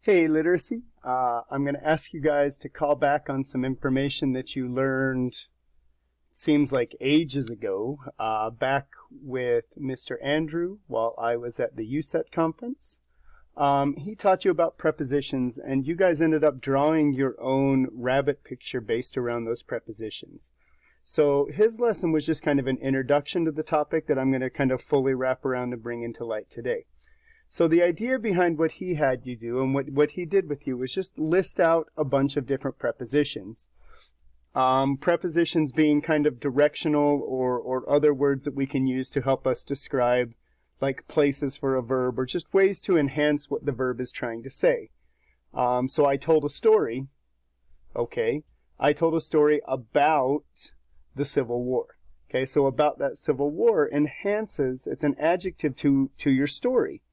Hey, literacy. I'm going to ask you guys to call back on some information that you learned, seems like ages ago, back with Mr. Andrew while I was at the USET conference. He taught you about prepositions, and you guys ended up drawing your own rabbit picture based around those prepositions. So his lesson was just kind of an introduction to the topic that I'm going to kind of fully wrap around and bring into light today. So the idea behind what he had you do and what he did with you was just list out a bunch of different prepositions. Prepositions being kind of directional or other words that we can use to help us describe like places for a verb or just ways to enhance what the verb is trying to say. So I told a story. Okay. I told a story about the Civil War. Okay. So about that Civil War enhances, it's an adjective to your story.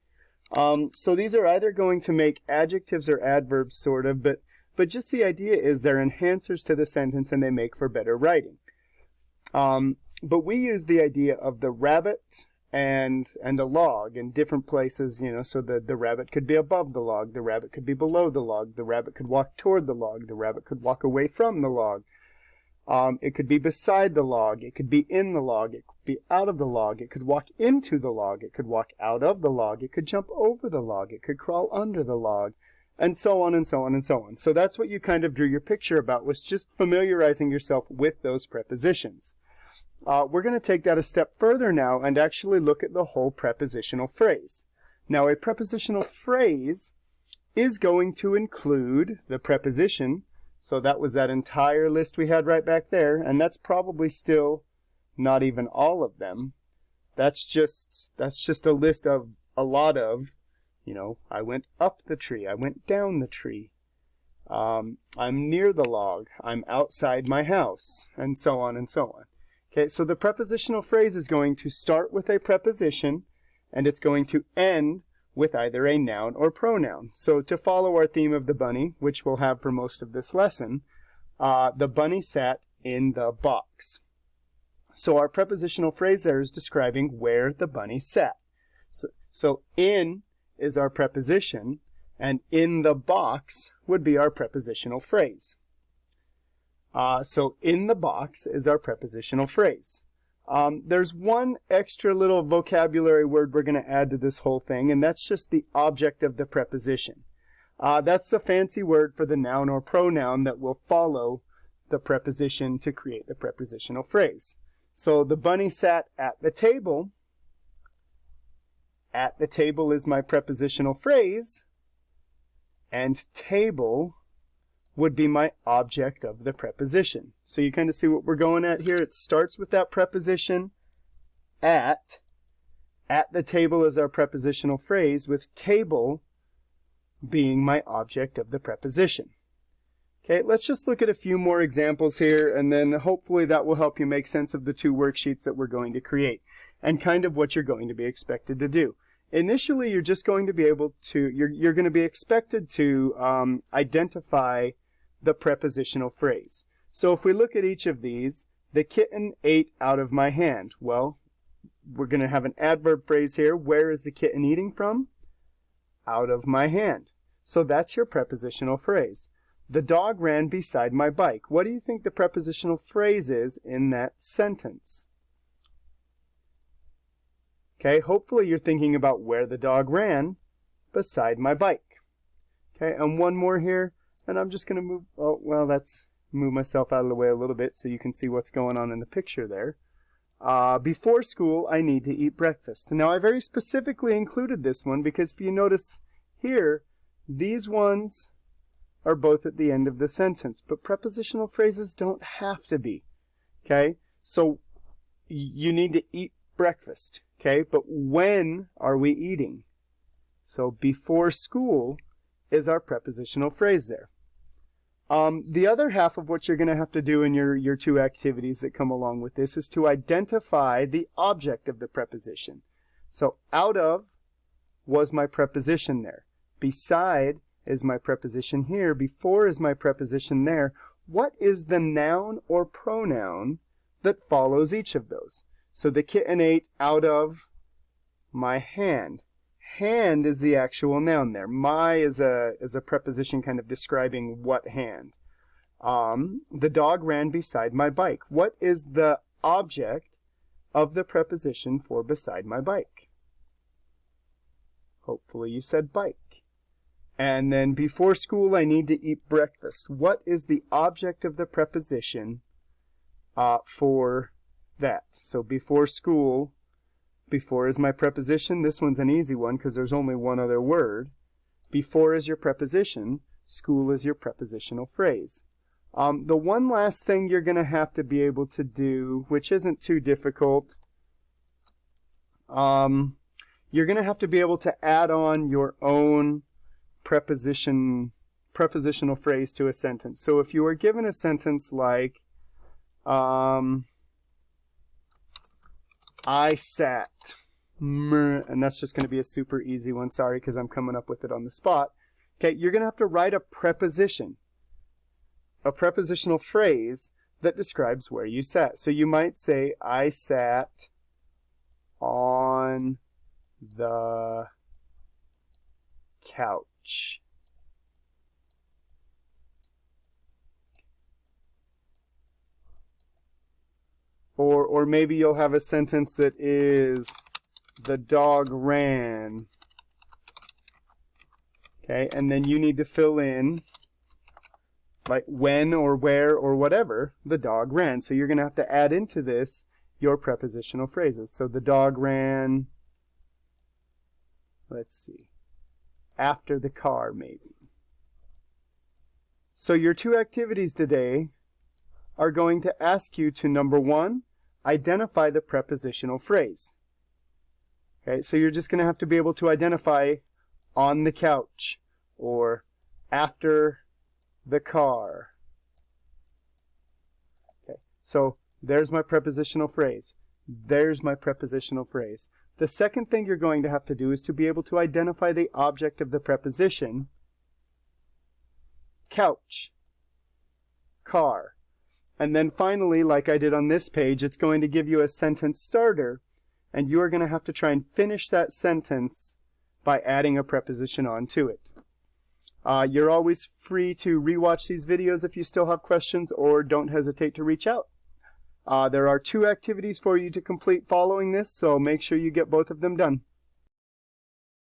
So these are either going to make adjectives or adverbs, sort of, but just the idea is they're enhancers to the sentence and they make for better writing. But we use the idea of the rabbit and a log in different places, you know, so the rabbit could be above the log, the rabbit could be below the log, the rabbit could walk toward the log, the rabbit could walk away from the log. It could be beside the log, it could be in the log, it could be out of the log, it could walk into the log, it could walk out of the log, it could jump over the log, it could crawl under the log, and so on and so on and so on. So that's what you kind of drew your picture about, was just familiarizing yourself with those prepositions. We're going to take that a step further now and actually look at the whole prepositional phrase. Now, a prepositional phrase is going to include the preposition. So that was that entire list we had right back there, and that's probably still not even all of them. That's just a list of a lot of, you know, I went up the tree, I went down the tree, I'm near the log, I'm outside my house, and so on and so on. Okay, so the prepositional phrase is going to start with a preposition, and it's going to end with either a noun or pronoun. So to follow our theme of the bunny, which we'll have for most of this lesson, the bunny sat in the box. So our prepositional phrase there is describing where the bunny sat. So in is our preposition, and in the box would be our prepositional phrase. So in the box is our prepositional phrase. There's one extra little vocabulary word we're going to add to this whole thing, and that's just the object of the preposition. That's the fancy word for the noun or pronoun that will follow the preposition to create the prepositional phrase. So the bunny sat at the table. At the table is my prepositional phrase, and table would be my object of the preposition. So you kind of see what we're going at here. It starts with that preposition, at the table is our prepositional phrase, with table being my object of the preposition. Okay, let's just look at a few more examples here, and then hopefully that will help you make sense of the two worksheets that we're going to create, and kind of what you're going to be expected to do. Initially, you're just going to be able to, you're going to be expected to identify the prepositional phrase. So if we look at each of these, the kitten ate out of my hand. Well, we're going to have an adverb phrase here. Where is the kitten eating from? Out of my hand. So that's your prepositional phrase. The dog ran beside my bike. What do you think the prepositional phrase is in that sentence? Okay, hopefully you're thinking about where the dog ran beside my bike. Okay, and one more here, and I'm just going to move myself out of the way a little bit so you can see what's going on in the picture there. Before school, I need to eat breakfast. Now, I very specifically included this one because if you notice here, these ones are both at the end of the sentence, but prepositional phrases don't have to be. Okay, so you need to eat breakfast. Okay, but when are we eating? So before school is our prepositional phrase there. The other half of what you're going to have to do in your two activities that come along with this is to identify the object of the preposition. So out of was my preposition there. Beside is my preposition here. Before is my preposition there. What is the noun or pronoun that follows each of those? So the kitten ate out of my hand. hand is the actual noun there. My is a preposition kind of describing what hand. The dog ran beside my bike. What is the object of the preposition for beside my bike? Hopefully you said bike. And then before school I need to eat breakfast. What is the object of the preposition for that? So before school, before is my preposition. This one's an easy one because there's only one other word. Before is your preposition. School is your prepositional phrase. The one last thing you're going to have to be able to do, which isn't too difficult, you're going to have to be able to add on your own prepositional phrase to a sentence. So if you are given a sentence like, I sat, and that's just going to be a super easy one, sorry, because I'm coming up with it on the spot. Okay, you're going to have to write a preposition, a prepositional phrase that describes where you sat. So you might say, I sat on the couch. Or maybe you'll have a sentence that is, the dog ran. Okay, and then you need to fill in like when or where or whatever the dog ran. So you're going to have to add into this your prepositional phrases. So the dog ran, let's see, after the car maybe. So your two activities today are going to ask you to, number one, identify the prepositional phrase. Okay, so you're just going to have to be able to identify on the couch or after the car. Okay, so there's my prepositional phrase. There's my prepositional phrase. The second thing you're going to have to do is to be able to identify the object of the preposition. Couch, car. And then finally, like I did on this page, it's going to give you a sentence starter, and you are going to have to try and finish that sentence by adding a preposition onto it. You're always free to rewatch these videos if you still have questions, or don't hesitate to reach out. There are 2 activities for you to complete following this, so make sure you get both of them done.